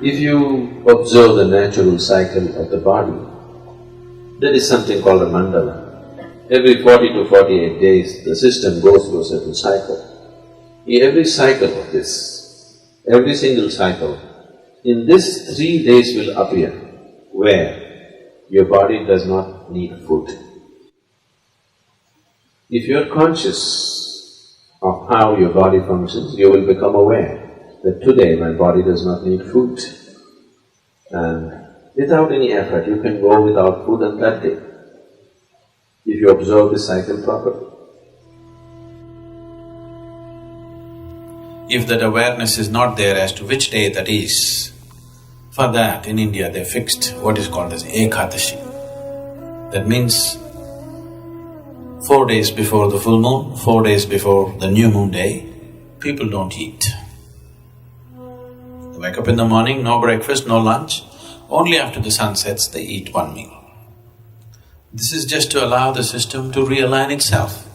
If you observe the natural cycle of the body, there is something called a mandala. Every 40 to 48 days, the system goes through a certain cycle. In every cycle of this, every single cycle, in this 3 days will appear where your body does not need food. If you are conscious of how your body functions, you will become aware that today my body does not need food. And without any effort, you can go without food on that day, if you observe the cycle properly. If that awareness is not there as to which day that is, for that in India they fixed what is called as Ekadashi. That means 4 days before the full moon, 4 days before the new moon day, people don't eat. They wake up in the morning, no breakfast, no lunch, only after the sun sets they eat one meal. This is just to allow the system to realign itself.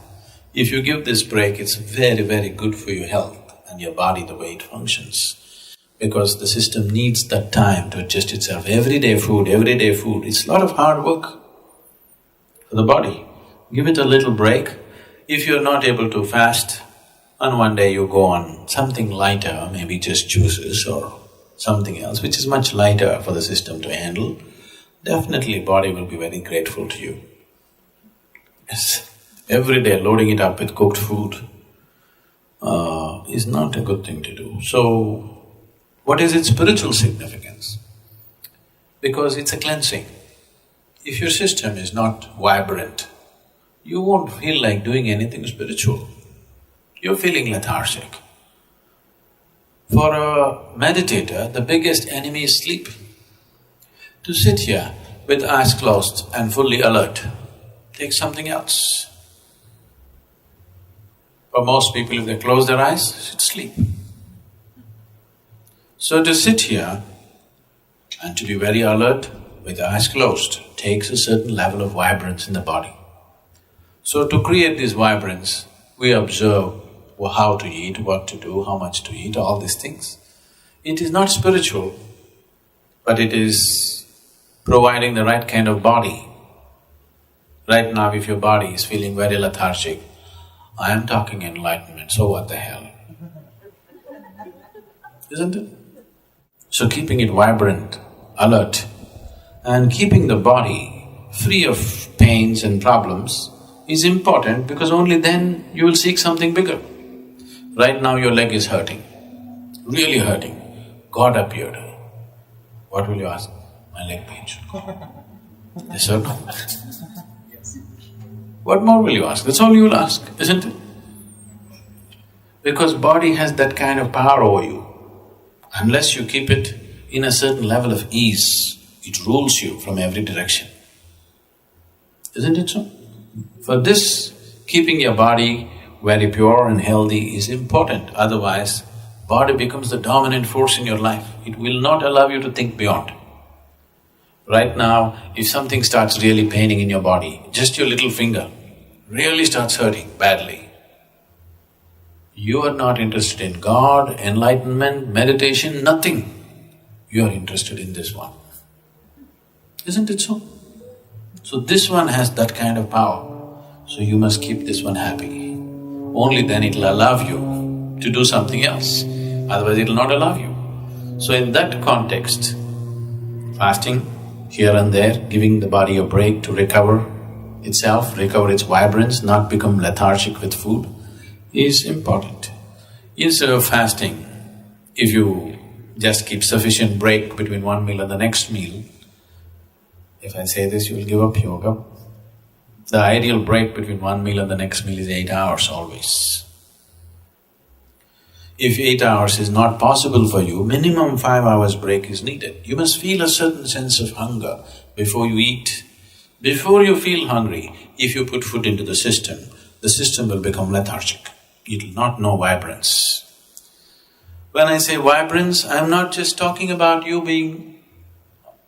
If you give this break, it's very, very good for your health and your body, the way it functions. Because the system needs that time to adjust itself. Everyday food, it's a lot of hard work for the body. Give it a little break. If you're not able to fast, on one day you go on something lighter, maybe just juices or something else, which is much lighter for the system to handle, definitely body will be very grateful to you. Yes, every day loading it up with cooked food is not a good thing to do. So, what is its spiritual significance? Because it's a cleansing. If your system is not vibrant, you won't feel like doing anything spiritual. You're feeling lethargic. For a meditator, the biggest enemy is sleep. To sit here with eyes closed and fully alert takes something else. For most people, if they close their eyes, it's sleep. So to sit here and to be very alert with eyes closed takes a certain level of vibrance in the body. So to create this vibrance, we observe how to eat, what to do, how much to eat, all these things. It is not spiritual, but it is providing the right kind of body. Right now, if your body is feeling very lethargic, I am talking enlightenment, so what the hell? Isn't it? So keeping it vibrant, alert, and keeping the body free of pains and problems is important, because only then you will seek something bigger. Right now your leg is hurting, really hurting. God appeared. What will you ask? My leg pains. Yes or no? What more will you ask? That's all you will ask, isn't it? Because body has that kind of power over you. Unless you keep it in a certain level of ease, it rules you from every direction. Isn't it so? For this, keeping your body very pure and healthy is important, otherwise body becomes the dominant force in your life. It will not allow you to think beyond. Right now, if something starts really paining in your body, just your little finger really starts hurting badly, you are not interested in God, enlightenment, meditation, nothing. You are interested in this one. Isn't it so? So this one has that kind of power, so you must keep this one happy. Only then it'll allow you to do something else, otherwise it'll not allow you. So in that context, fasting here and there, giving the body a break to recover itself, recover its vibrance, not become lethargic with food, is important. Instead of fasting, if you just keep sufficient break between one meal and the next meal, if I say this, you will give up yoga. The ideal break between one meal and the next meal is 8 hours always. If 8 hours is not possible for you, minimum 5 hours break is needed. You must feel a certain sense of hunger before you eat. Before you feel hungry, if you put food into the system will become lethargic. It will not know vibrance. When I say vibrance, I am not just talking about you being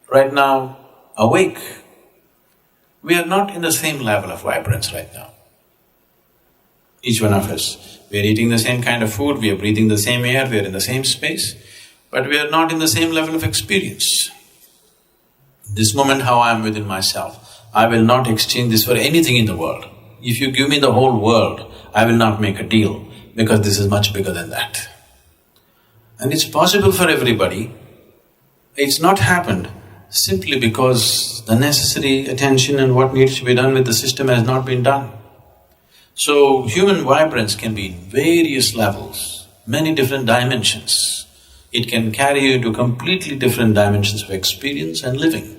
right now awake. We are not in the same level of vibrance right now. Each one of us, we are eating the same kind of food, we are breathing the same air, we are in the same space, but we are not in the same level of experience. This moment how I am within myself, I will not exchange this for anything in the world. If you give me the whole world, I will not make a deal because this is much bigger than that. And it's possible for everybody. It's not happened simply because the necessary attention and what needs to be done with the system has not been done. So, human vibrance can be in various levels, many different dimensions. It can carry you to completely different dimensions of experience and living.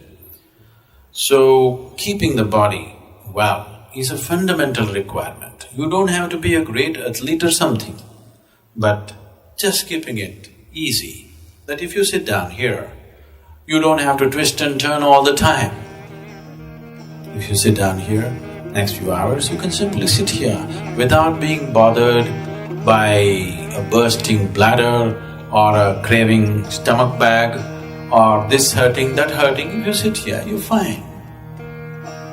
So, keeping the body well is a fundamental requirement. You don't have to be a great athlete or something, but just keeping it easy, that if you sit down here, you don't have to twist and turn all the time. If you sit down here, next few hours, you can simply sit here without being bothered by a bursting bladder or a craving stomach bag or this hurting, that hurting. If you sit here, you're fine.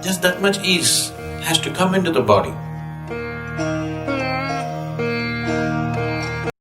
Just that much ease has to come into the body.